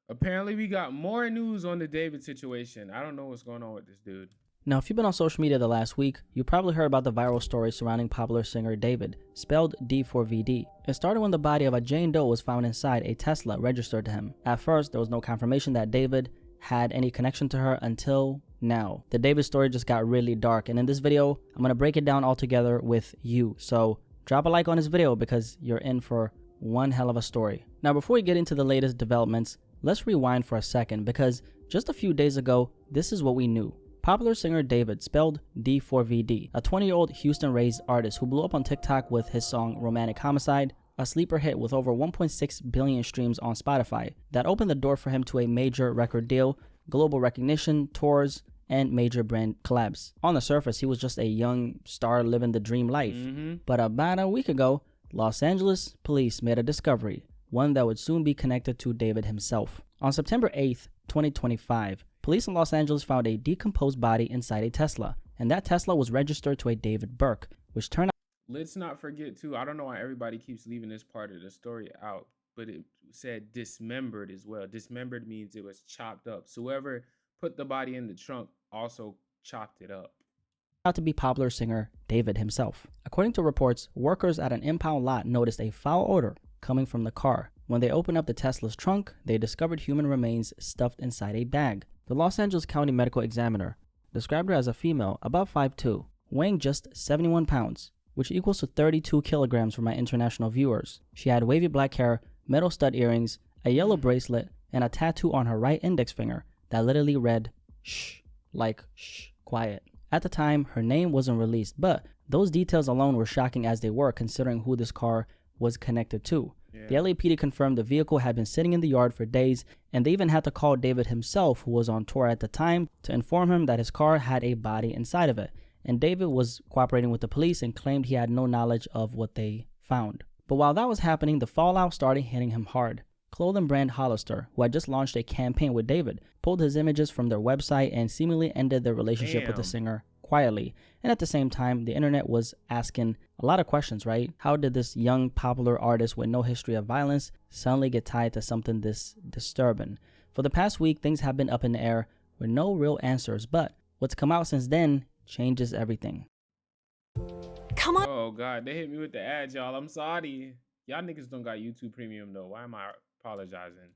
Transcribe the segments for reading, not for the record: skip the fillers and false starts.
Apparently, we got more news on the David situation. I don't know what's going on with this dude. Now, if you've been on social media the last week, you probably heard about the viral story surrounding popular singer David, spelled D4VD. It started when the body of a Jane Doe was found inside a Tesla registered to him. At first, there was no confirmation that David had any connection to her until now. The David story just got really dark, and in this video, I'm going to break it down all together with you. So drop a like on this video because you're in for one hell of a story. Now, before we get into the latest developments, let's rewind for a second because just a few days ago, this is what we knew. Popular singer David, spelled D4VD, a 20-year-old Houston-raised artist who blew up on TikTok with his song Romantic Homicide, a sleeper hit with over 1.6 billion streams on Spotify that opened the door for him to a major record deal, global recognition, tours, and major brand collabs. On the surface, he was just a young star living the dream life. But about a week ago, Los Angeles police made a discovery, one that would soon be connected to David himself. On September 8th, 2025, police in Los Angeles found a decomposed body inside a Tesla, and that Tesla was registered to a David Burke, which turned out. Let's not forget, too, I don't know why everybody keeps leaving this part of the story out, but it said dismembered as well. Dismembered means it was chopped up. So whoever put the body in the trunk also chopped it up. Out to be popular singer David himself. According to reports, workers at an impound lot noticed a foul odor coming from the car. When they opened up the Tesla's trunk, they discovered human remains stuffed inside a bag. The Los Angeles County Medical Examiner described her as a female, about 5'2", weighing just 71 pounds, which equals to 32 kilograms for my international viewers. She had wavy black hair, metal stud earrings, a yellow bracelet, and a tattoo on her right index finger that literally read, "shh," like shh, quiet. At the time, her name wasn't released, but those details alone were shocking as they were considering who this car was connected to. Yeah. The LAPD confirmed the vehicle had been sitting in the yard for days, and they even had to call David himself, who was on tour at the time, to inform him that his car had a body inside of it. And David was cooperating with the police and claimed he had no knowledge of what they found. But while that was happening, the fallout started hitting him hard. Clothing brand Hollister, who had just launched a campaign with David, pulled his images from their website and seemingly ended their relationship with the singer quietly. And at the same time, the internet was asking a lot of questions, right? How did this young popular artist with no history of violence suddenly get tied to something this disturbing? For the past week, things have been up in the air with no real answers, but what's come out since then changes everything. Come on. Oh, God, they hit me with the ads, y'all. I'm sorry. Y'all niggas don't got YouTube Premium, though. Why am I apologizing?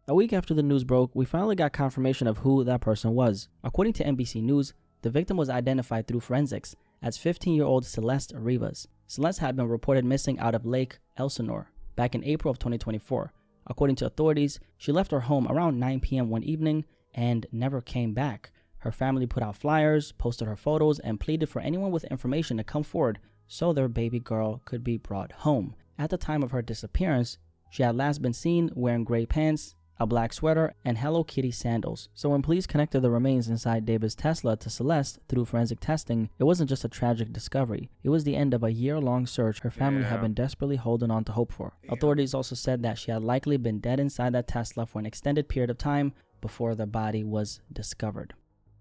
A week after the news broke, we finally got confirmation of who that person was. According to NBC News, the victim was identified through forensics as 15-year-old Celeste Rivas. Celeste had been reported missing out of Lake Elsinore back in April of 2024. According to authorities, she left her home around 9 p.m. one evening and never came back. Her family put out flyers, posted her photos, and pleaded for anyone with information to come forward so their baby girl could be brought home. At the time of her disappearance, she had last been seen wearing gray pants, a black sweater, and Hello Kitty sandals. So when police connected the remains inside David's Tesla to Celeste through forensic testing, it wasn't just a tragic discovery. It was the end of a year-long search her family had been desperately holding on to hope for. Authorities also said that she had likely been dead inside that Tesla for an extended period of time before the body was discovered.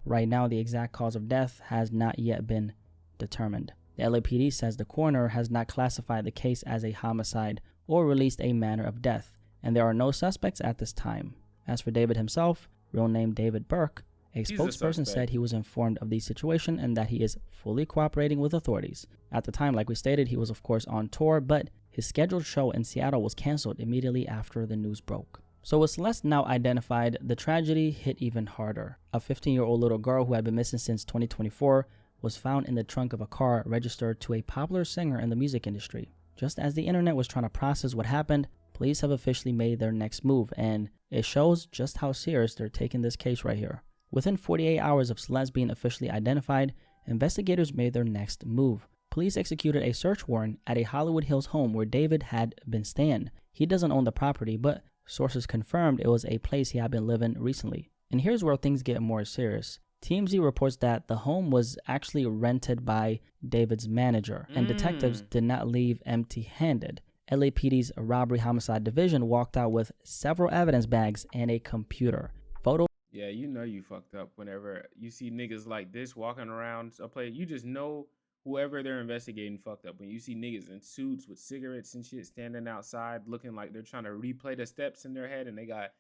Right now, the exact cause of death has not yet been determined. The LAPD says the coroner has not classified the case as a homicide or released a manner of death, and there are no suspects at this time. As for David himself, real name David Burke, a spokesperson said he was informed of the situation and that he is fully cooperating with authorities. At the time, like we stated, he was of course on tour, but his scheduled show in Seattle was canceled immediately after the news broke. So with Celeste now identified, the tragedy hit even harder. A 15-year-old little girl who had been missing since 2024 was found in the trunk of a car registered to a popular singer in the music industry. Just as the internet was trying to process what happened, police have officially made their next move, and it shows just how serious they're taking this case right here. Within 48 hours of Celeste being officially identified, investigators made their next move. Police executed a search warrant at a Hollywood Hills home where David had been staying. He doesn't own the property, but sources confirmed it was a place he had been living recently. And here's where things get more serious. TMZ reports that the home was actually rented by David's manager, and detectives did not leave empty-handed. LAPD's robbery homicide division walked out with several evidence bags and a computer. Yeah, you know you fucked up whenever you see niggas like this walking around a place. You just know whoever they're investigating fucked up. When you see niggas in suits with cigarettes and shit standing outside looking like they're trying to replay the steps in their head and they got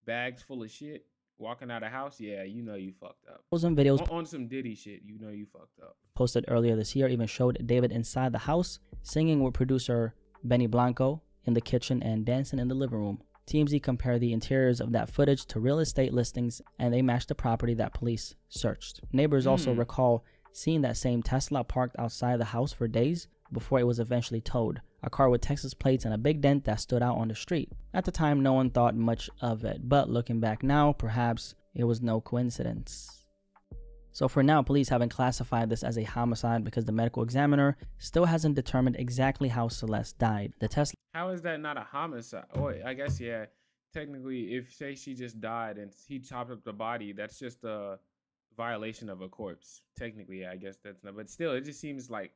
bags full of shit walking out of house, yeah, you know you fucked up. And videos On some Diddy shit, you know you fucked up. Posted earlier this year even showed David inside the house singing with producer Benny Blanco in the kitchen and dancing in the living room. TMZ compared the interiors of that footage to real estate listings, and they matched the property that police searched. Neighbors also recall seeing that same Tesla parked outside the house for days before it was eventually towed, a car with Texas plates and a big dent that stood out on the street. At the time, no one thought much of it, but looking back now, perhaps it was no coincidence. So for now, police haven't classified this as a homicide because the medical examiner still hasn't determined exactly how Celeste died. The Tesla How is that not a homicide? Oh, I guess, yeah. Technically, if, say, she just died and he chopped up the body, that's just a violation of a corpse. Technically, I guess that's not. But still, it just seems like,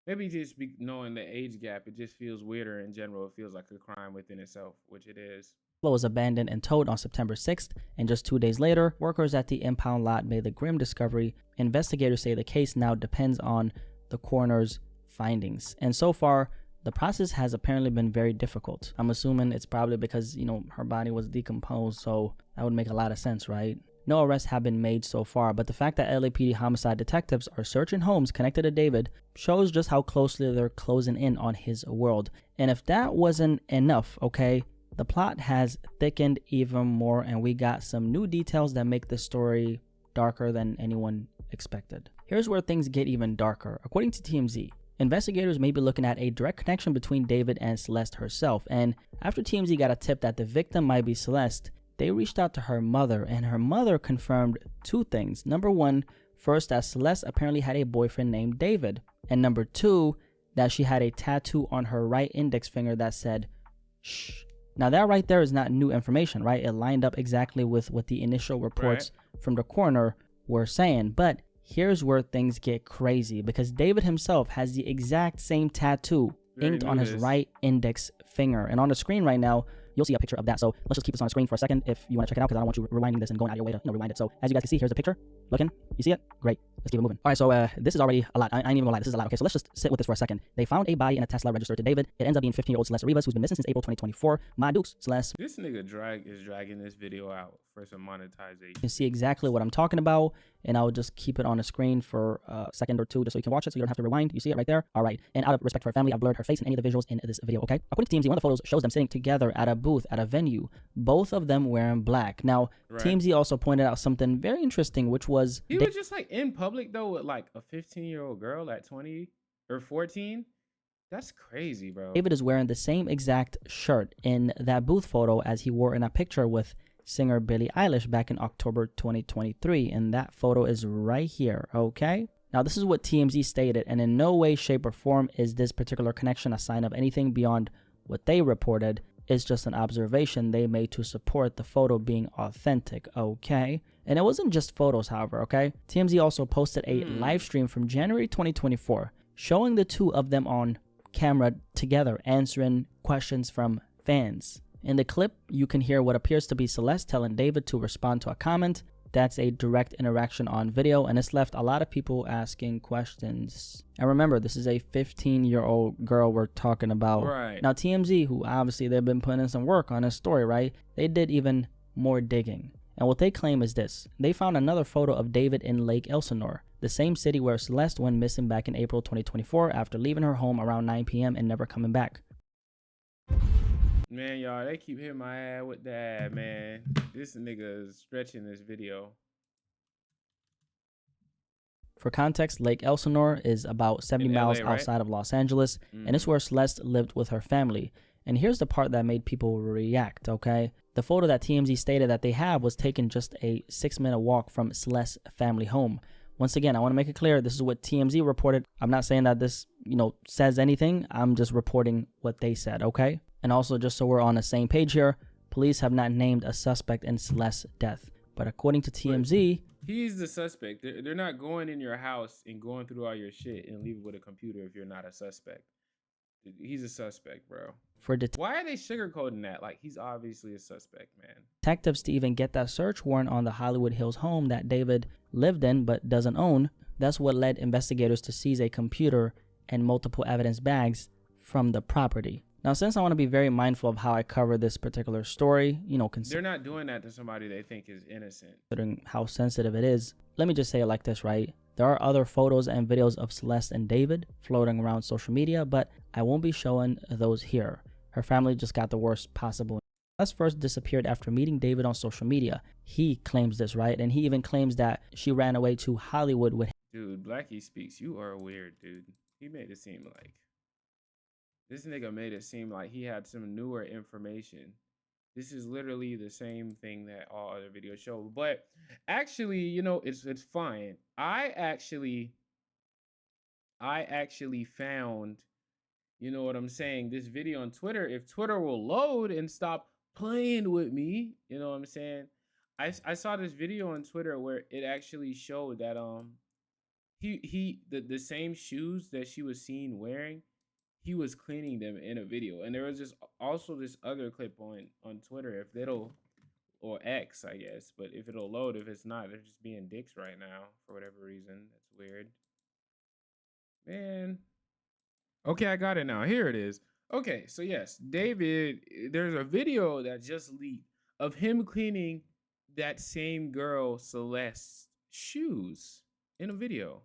maybe just knowing the age gap, it just feels weirder in general. It feels like a crime within itself, which it is. was abandoned and towed on September 6th, and just 2 days later, workers at the impound lot made the grim discovery. Investigators say the case now depends on the coroner's findings. And so far, the process has apparently been very difficult. I'm assuming it's probably because, her body was decomposed, so that would make a lot of sense, right? No arrests have been made so far, but the fact that LAPD homicide detectives are searching homes connected to David shows just how closely they're closing in on his world. And if that wasn't enough, okay, the plot has thickened even more, and we got some new details that make the story darker than anyone expected. Here's where things get even darker. According to TMZ, investigators may be looking at a direct connection between David and Celeste herself, and after TMZ got a tip that the victim might be Celeste, they reached out to her mother, and her mother confirmed 2 things. Number 1, first, that Celeste apparently had a boyfriend named David, and number 2, that she had a tattoo on her right index finger that said, "Shh." Now that right there is not new information, right? It lined up exactly with what the initial reports from the coroner were saying, but here's where things get crazy, because David himself has the exact same tattoo inked on his right index finger. And on the screen right now, you'll see a picture of that. So let's just keep this on the screen for a second if you want to check it out, because I don't want you rewinding this and going out of your way to rewind it. So as you guys can see, here's the picture. Looking? You see it? Great. Let's keep it moving. All right, so this is already a lot. I ain't even gonna lie, this is a lot. Okay, so let's just sit with this for a second. They found a body in a Tesla registered to David. It ends up being 15-year-old Celeste Rivas, who's been missing since April 2024. My dukes, Celeste. This nigga is dragging this video out for some monetization. You can see exactly what I'm talking about, and I'll just keep it on the screen for a second or two just so you can watch it, so you don't have to rewind. You see it right there? All right. And out of respect for her family, I've blurred her face in any of the visuals in this video, okay? According to TMZ, one of the photos shows them sitting together at a booth at a venue, both of them wearing black. Now, TMZ also pointed out something very interesting, which was... He was just like in public though with like a 15-year-old girl at 20 or 14. That's crazy, bro. David is wearing the same exact shirt in that booth photo as he wore in a picture with singer Billie Eilish back in October 2023, and that photo is right here, okay? Now, this is what TMZ stated, and in no way, shape, or form is this particular connection a sign of anything beyond what they reported. It's just an observation they made to support the photo being authentic, okay? And it wasn't just photos, however, okay? TMZ also posted a live stream from January 2024 showing the two of them on camera together answering questions from fans. In the clip, you can hear what appears to be Celeste telling David to respond to a comment. That's a direct interaction on video, and it's left a lot of people asking questions. And remember, this is a 15-year-old girl we're talking about. Right. Now, TMZ, who obviously they've been putting in some work on this story, right? They did even more digging. And what they claim is this. They found another photo of David in Lake Elsinore, the same city where Celeste went missing back in April 2024 after leaving her home around 9 p.m. and never coming back. Man, y'all, they keep hitting my ass with that, man. This nigga is stretching this video. For context, Lake Elsinore is about 70 miles outside of Los Angeles, and it's where Celeste lived with her family. And here's the part that made people react, okay? The photo that TMZ stated that they have was taken just a 6-minute walk from Celeste's family home. Once again, I want to make it clear, this is what TMZ reported. I'm not saying that this, says anything. I'm just reporting what they said, okay? And also, just so we're on the same page here, police have not named a suspect in Celeste's death. But according to TMZ... He's the suspect. They're not going in your house and going through all your shit and leaving with a computer if you're not a suspect. He's a suspect, bro. Why are they sugarcoating that? Like, he's obviously a suspect, man. Detectives to even get that search warrant on the Hollywood Hills home that David lived in but doesn't own, That's what led investigators to seize a computer and multiple evidence bags from the property. Now, since I want to be very mindful of how I cover this particular story, They're not doing that to somebody they think is innocent. considering how sensitive it is, let me just say it like this, right? There are other photos and videos of Celeste and David floating around social media, but I won't be showing those here. Her family just got the worst possible. Celeste first disappeared after meeting David on social media. He claims this, right? And he even claims that she ran away to Hollywood with him. Dude, Blackie Speaks, you are weird, dude. He made it seem like this nigga made it seem like he had some newer information. This is literally the same thing that all other videos show. But actually, it's fine. I actually found, you know what I'm saying, this video on Twitter. If Twitter will load and stop playing with me, you know what I'm saying? I saw this video on Twitter where it actually showed that the same shoes that she was seen wearing, he was cleaning them in a video. And there was also this other clip on Twitter, if it'll, or X, I guess, but if it'll load. If it's not, they're just being dicks right now for whatever reason. That's weird, man. Okay, I got it now. Here it is. Okay, so yes, David, there's a video that just leaked of him cleaning that same girl Celeste's shoes in a video.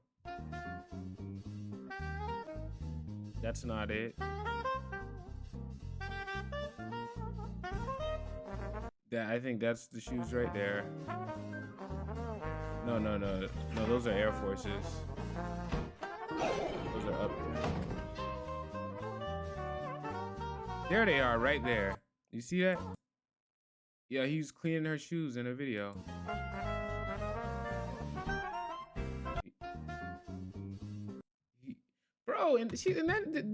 That's not it. I think that's the shoes right there. No, those are Air Forces. Those are up there. There they are, right there. You see that? Yeah, he's cleaning her shoes in a video. Bro,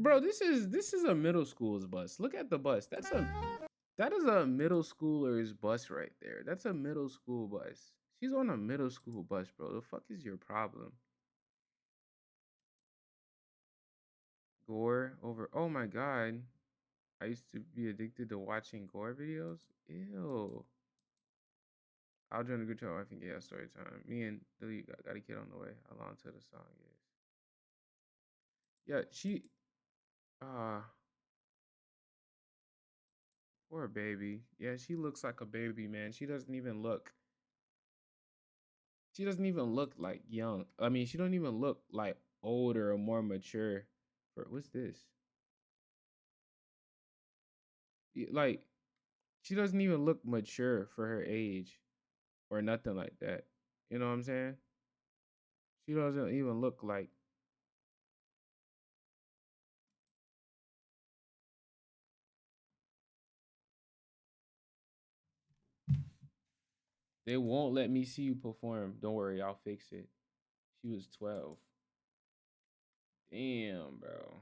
bro, this is a middle school's bus. Look at the bus. That is a middle schooler's bus right there. That's a middle school bus. She's on a middle school bus, bro. The fuck is your problem? Gore over. Oh my god. I used to be addicted to watching gore videos. Ew. I'll join the good show. I think yeah, story time. Me and Delete got a kid on the way. How long till the song is? Yeah, she. Poor baby. Yeah, she looks like a baby, man. She doesn't even look. She doesn't even look like young. I mean, she don't even look like older or more mature. What's this? Like, she doesn't even look mature for her age, or nothing like that. You know what I'm saying? She doesn't even look like. They won't let me see you perform. Don't worry, I'll fix it. She was 12. Damn, bro.